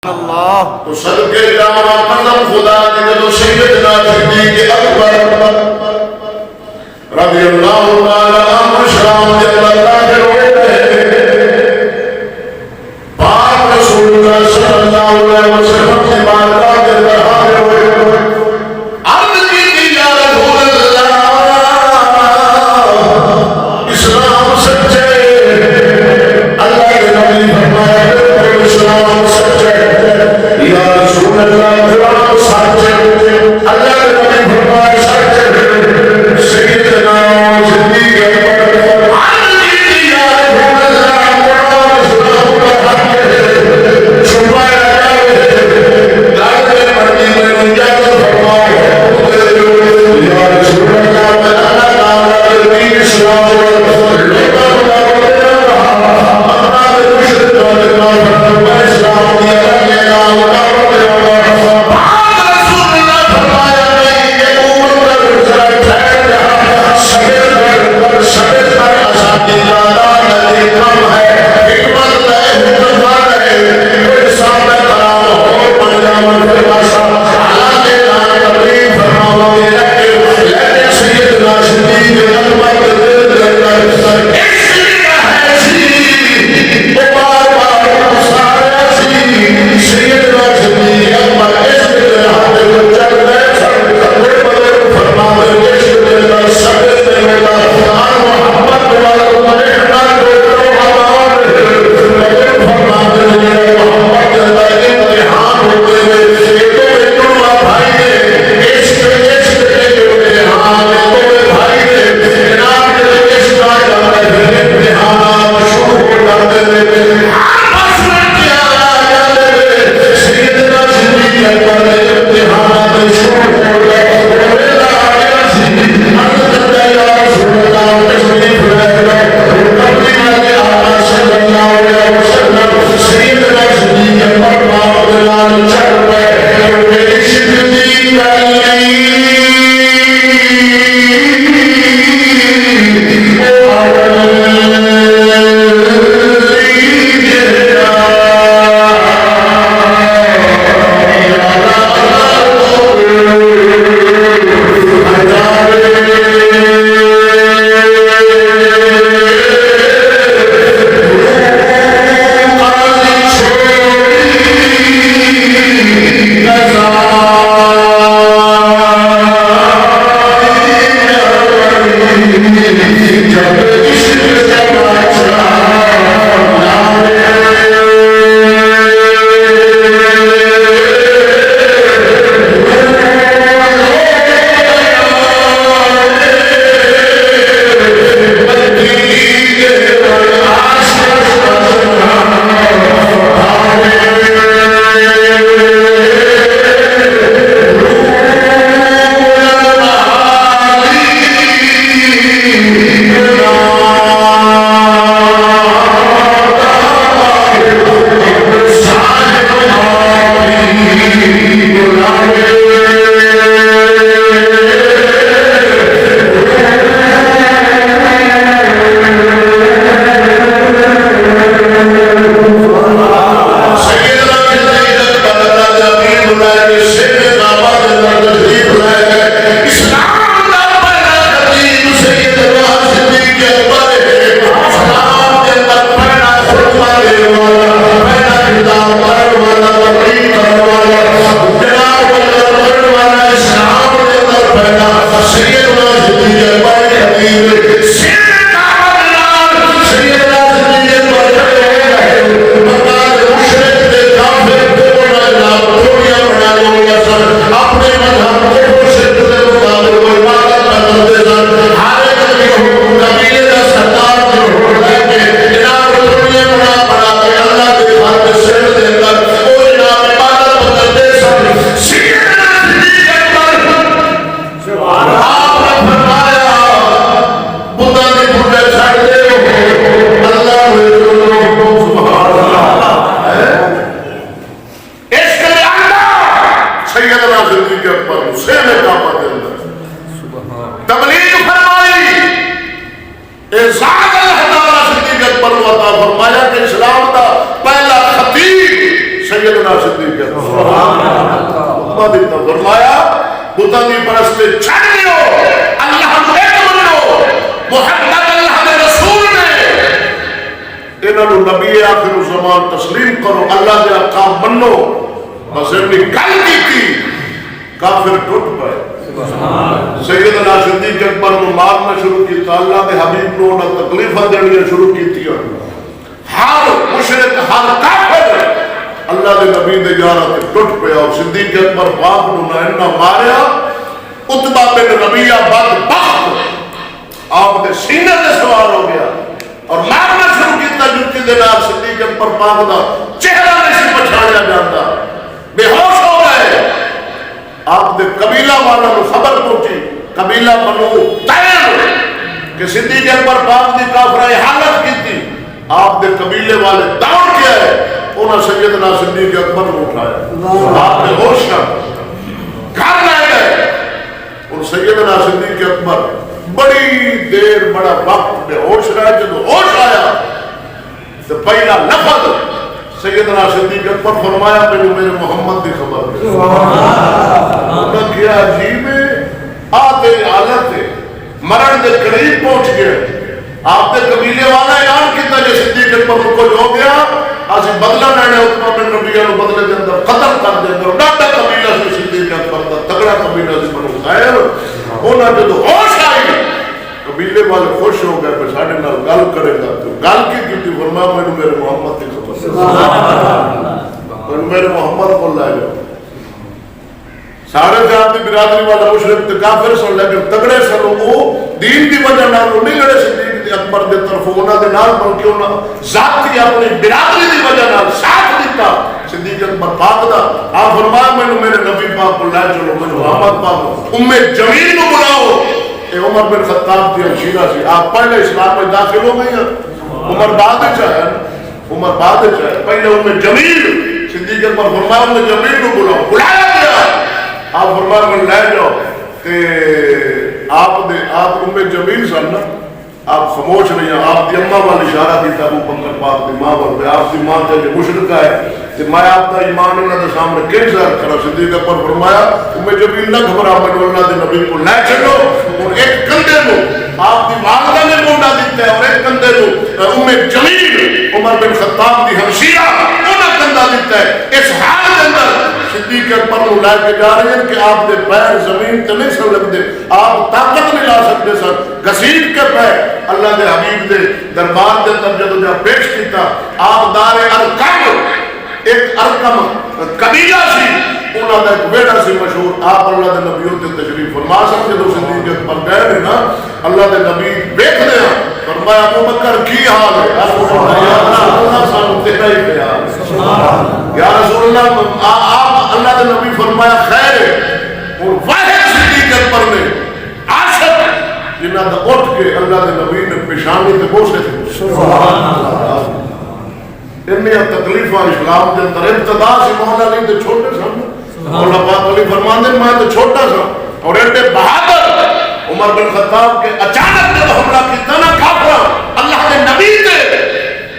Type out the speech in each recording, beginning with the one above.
اللہ تو صدقے جانا قسم خدا نے جو سیدنا صدیق اکبر رضی اللہ تعالی عنہ شام جب داخل ہوئے پاک رسول اللہ صلی اللہ علیہ وسلم سے بارگاہ کے اندر حاضر ہوئے عرض کی کہ یا رسول اللہ اسلام سچے اللہ کے نبی فرمایا کہ اسلام سچے یا رسول اللہ قرآن سچے اللہ کے نبی فرمایا سچے سیدنا صدیق اکبر عرض کی یا رسول اللہ قرآن اسلام کا حق ہے چھپایا جائے داخل مدینہ میں اجازت فرمائے یا رسول اللہ میں اللہ تعالیٰ کے دین اسلام سیدنا صدیق خطبہ دیتا فرمایا بتاں دی پرستی چھڑ دیو اللہ کو ایک منو محمد اللہ دے رسول نے انہوں نبی آخر زمان تسلیم کرو اللہ دے احکام منو بس انہی گل کی تھی کافر ٹوٹ پائے سیدنا صدیق اکبر کو مارنا شروع کیتا اللہ دے حبیب نے انہاں تکلیفہ دینی شروع کیتی ہر مشرک ہر کافر اللہ دے نبی دے یارہ تے ٹوٹ پیا اور صدیق اکبر پاک نے انہاں ماریا عتبہ بن ربیعہ بدبخت آپ دے سینے تے سوار ہو گیا اور مارنا شروع کیتا جوتی دے نال صدیق اکبر پاک دا چہرہ نہیں پچھاڑیا جاتا بے ہوش ہو گئے آپ دے قبیلہ والا کو خبر پہنچی قبیلہ بنو تیم کہ صدیق اکبر پاک دی کافرہ حالت کی تھی آپ دے قبیلے والے دوڑ کے آئے انہاں سیدنا صدیق اکبر کو اٹھایا آپ نے ہوش کر گھر لے گئے اور سیدنا صدیق اکبر بڑی دیر بڑا وقت بے ہوش رہے جب ہوش آیا تو پہلا لفظ سیدنا صدیق اکبر فرمایا میرے محمد دی خبر انہوں کیا عجیب ہے آتے حالت ہے مرن دے قریب پہنچ گئے آپ دے قبیلے والا اعلان کیتا جو صدیق اکبر کو کچھ ہو گیا آسی بدلہ لینے عتبہ بن ربیعہ کو بدلے دے اندر قتل کر دے اندر ڈاٹا قبیلہ سے صدیق اکبر دا تگڑا قبیلہ سے بنو خیر انہوں نے تو ہوش آئی قبیلے والے خوش ہو گئے پھر ساڑھے نال گل کرے گا تو گل کی تھی فرمایا میں میرے محمد کی خبر میرے محمد کو لائے جاؤ سارے جہاں دی برادری والا مشرک تے کافر سن لیکن تگڑے سن وہ دین دی وجہ نال نہیں لڑے صدیق اکبر دے طرف انہاں دے نال بلکہ انہاں ذاتی اپنی برادری دی وجہ نال ساتھ دیتا صدیق اکبر پاک دا آپ فرمایا میں میرے نبی پاک کو لائے چلو میں محمد پاک جمیل کو بلاؤ اے عمر بن خطاب کی ہمشیرہ سی آپ پہلے اسلام میں داخل ہو گئی ہیں عمر بعد چاہے عمر بعد چاہے پہلے جمیل صدیق اکبر فرمایا جمیل کو بلاؤ بلایا گیا آپ فرمایا میں لے جاؤ کہ آپ جمیل سن نا آپ خاموش نہیں ہیں آپ دی اماں والی اشارہ دیتا ابو بکر پاک دی ماں والے آپ دی ماں تے جو مشرکہ ہے کہ میں آپ دا ایمان اللہ دے سامنے کیوں ظاہر کرا صدیق اکبر فرمایا جمیل نہ گھبرا میں اللہ دے نبی کو لے چلو اور ایک کندھے کو آپ دی والدہ نے موڈا دیتا ہے اور ایک کندھے کو جمیل عمر بن خطاب دی ہمشیرہ انہاں کندھا دیتا ہے اس حال کے اندر صدیق اکبر کو لے کے جا رہے ہیں کہ آپ دے پیر زمین تے نہیں سن لگتے آپ طاقت نہیں لا سکتے سن گھسیٹ کے پیر اللہ دے حبیب دے دربار دے اندر جدو جا پیش کیتا آپ دار ارکم ایک ارکم قبیلہ سی انہوں نے ایک ویڑا سی مشہور آپ اللہ دے نبیوں تے تشریف فرما سکتے تو صدیق اکبر گئے ہیں نا اللہ دے نبی بیٹھ دے ہیں فرمایا ابو بکر کی حال ہے یا رسول اللہ سانو تیرا ہی خیال ہے یا رسول اللہ آپ اللہ دے نبی فرمایا خیر ہے اور واحد صدیق اکبر نے عاشق جنہاں دا اٹھ کے اللہ دے نبی نے پیشانی تے بوسے تھے سبحان اللہ انہیں تکلیفہ اسلام کے اندر ابتدا سے مولا علی تے چھوٹے سن مولا پاک علی فرماندے میں تو چھوٹا سا اور ایڈے بہادر عمر بن خطاب کے اچانک جب حملہ کیتا نا کافر اللہ کے نبی تے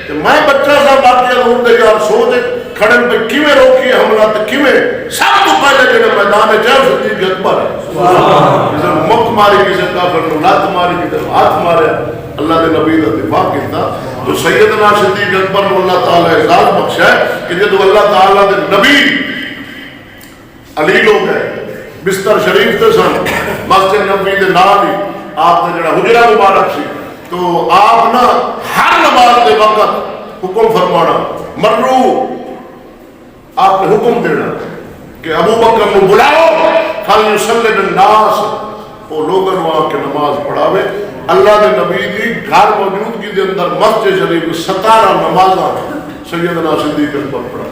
کہ میں بچہ سا باقی حضور دے یار سوچ کھڑن پہ کیویں روکی حملہ تے کیویں سب تو پہلے جنہیں میدان جنگ صدیق اکبر ہے کسی مک ماری کسی کافر نے لات ماری کسی ہاتھ مارے اللہ دے نبی دا دفاع کیتا تو سیدنا صدیق اکبر کو اللہ تعالیٰ اعزاز بخشا ہے کہ جب اللہ تعالیٰ دے نبی علی لوگ گئے بستر شریف تے سن مسجد نبی دے نال ہی آپ نے جڑا حجرہ مبارک سی تو آپ نا ہر نماز دے وقت حکم فرمانا مرو آپ نے حکم دینا کہ ابو بکر کو بلاؤ فلیصلی الناس وہ لوگوں وہاں کے نماز پڑھاوے اللہ دے نبی دی گھر موجودگی دے اندر مسجد شریف 17 نمازاں سیدنا صدیق اکبر پڑھا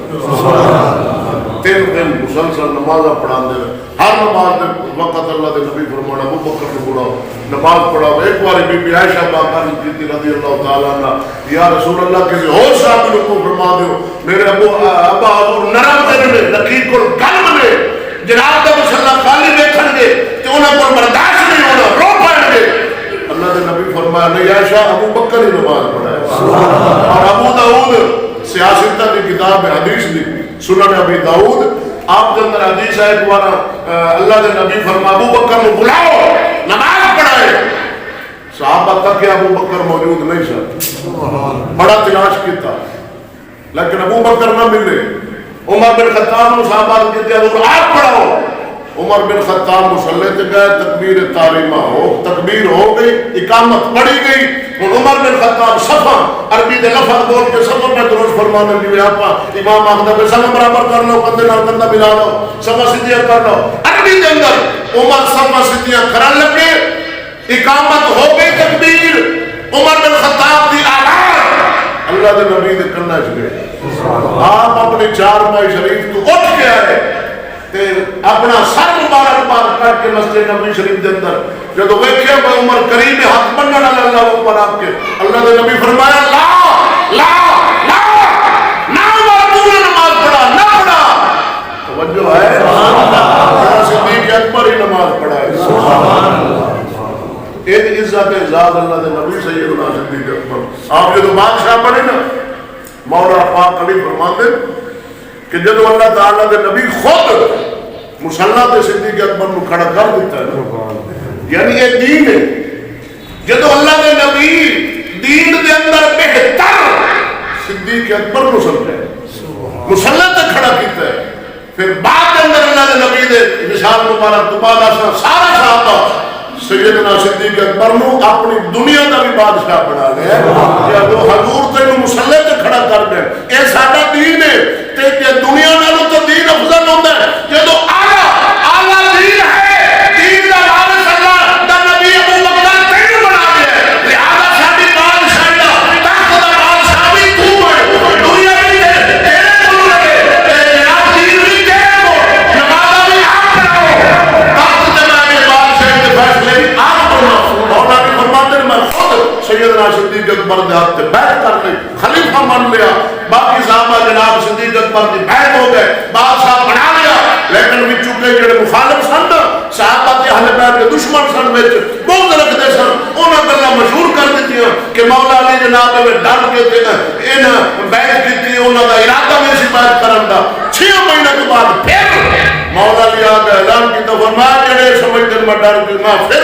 3 دن مسلسل نمازاں پڑھا دے ہر نماز دے وقت اللہ دے نبی فرمانا ابو بکر کو بلاؤ نماز پڑھاو ایک باری بی بی عائشہ باقر کی رضی اللہ تعالیٰ عنہ یا رسول اللہ کسی اور صحابی کو فرما دیو میرے ابا حضور نرم دل میں لقیق القلب میں جناب دا مسلح خالی بیٹھن گے کہ انہیں پر برداشت نہیں ہونا رو پائیں گے اللہ دے نبی فرمایا نہیں عائشہ ابو بکر ہی نماز پڑھائے اور ابو داؤد سیاستہ کی کتاب حدیث دی سنن ابی داؤد آپ کے اندر حدیث ہے ایک بار اللہ کے نبی فرما ابو بکر کو بلاؤ نماز پڑھائے. صحابہ تک کہ ابو بکر موجود نہیں سر, بڑا تلاش کیتا لیکن ابو بکر نہ ملے. عمر بن خطاب نے صحابہ کہتے ہیں آپ پڑھاؤ. عمر بن خطاب مصلی تے گئے, تکبیر تحریمہ ہو, تکبیر ہو گئی, اقامت پڑھی گئی. عمر بن خطاب صفا عربی دے لفظ بول کے صفا میں درست فرمانے کی آپا امام آخدا پہ سب برابر کر لو, کندھے نال کندھا ملا لو, صفا سیدھیاں کر لو. عربی دے اندر عمر صفا سیدھیاں کرن لگے, اقامت ہو گئی, تکبیر عمر بن خطاب دی آواز اللہ دے نبی دے کنا چ گئے. آپ اپنی چارپائی شریف تو اٹھ کے آئے تے اپنا سر مبارک پار کر کے مسجد نبی شریف دے اندر جدو ویکھیا کہ عمر کریم ہاتھ بننے والا اللہ اوپر آپ کے اللہ دے نبی فرمایا لا لا لا نہ عمر تو نماز پڑھا نہ پڑھا. توجہ ہے صدیق اکبر ہی نماز پڑھا ہے. سبحان اللہ. ایک عزت اعزاز اللہ دے نبی سیدنا صدیق اکبر. آپ جدو بادشاہ بنے نا مولا پاک علی فرماتے کہ جدو اللہ تعالیٰ دے نبی خود مصلی تے صدیق اکبر کو کھڑا کر دیتا ہے, یعنی یہ دین ہے. جدو اللہ دے نبی دین دے اندر بہتر صدیق اکبر کو سمجھے مصلی تے کھڑا کیتا ہے, پھر بعد کے اندر اللہ دے نبی دے نشان مبارک تو بعد سارا صحابہ سیدنا صدیق اکبر نو اپنی دنیا کا بھی بادشاہ بنا لیا. جب حضور تینو مصلی تے کھڑا کر دے اے ساڈا دین ہے تے دنیا نالوں تو دین افضل ہوندا ہے. جدو اعلیٰ دین ہے, دین دا وارث اللہ دا نبی ابو بکر تینو بنا دیا, لہذا ساڈی بادشاہی دا تخت دا بادشاہ بھی تو ہے, دنیا بھی تیرے کول لگے, جناب دین بھی تیرے کول, نمازاں بھی آپ پڑھاؤ, تخت تے میں بادشاہی دے فیصلے بھی آپ پڑھاؤ. مولا بھی فرماتے ہیں میں خود سیدنا صدیق اکبر دے ہاتھ تے بیعت کر لی, خلیفہ مان لیا. باقی صحابہ جناب صدیق اکبر دی بیعت ہو گئے, بادشاہ بنا لیا. لیکن بھی چکے جڑے مخالف سن صحابہ کے اہل بیت کے دشمن سن وچ بغض رکھتے سن, انہاں گلاں مشہور کر دتیاں کہ مولا علی جناب میں ڈر کے تے انہاں بیعت کیتی, انہاں دا ارادہ میں سی بیعت کرن دا. 6 مہینے کے بعد پھر مولا علی آ کے اعلان کیتا فرمایا جڑے سمجھتے میں ڈر کے میں پھر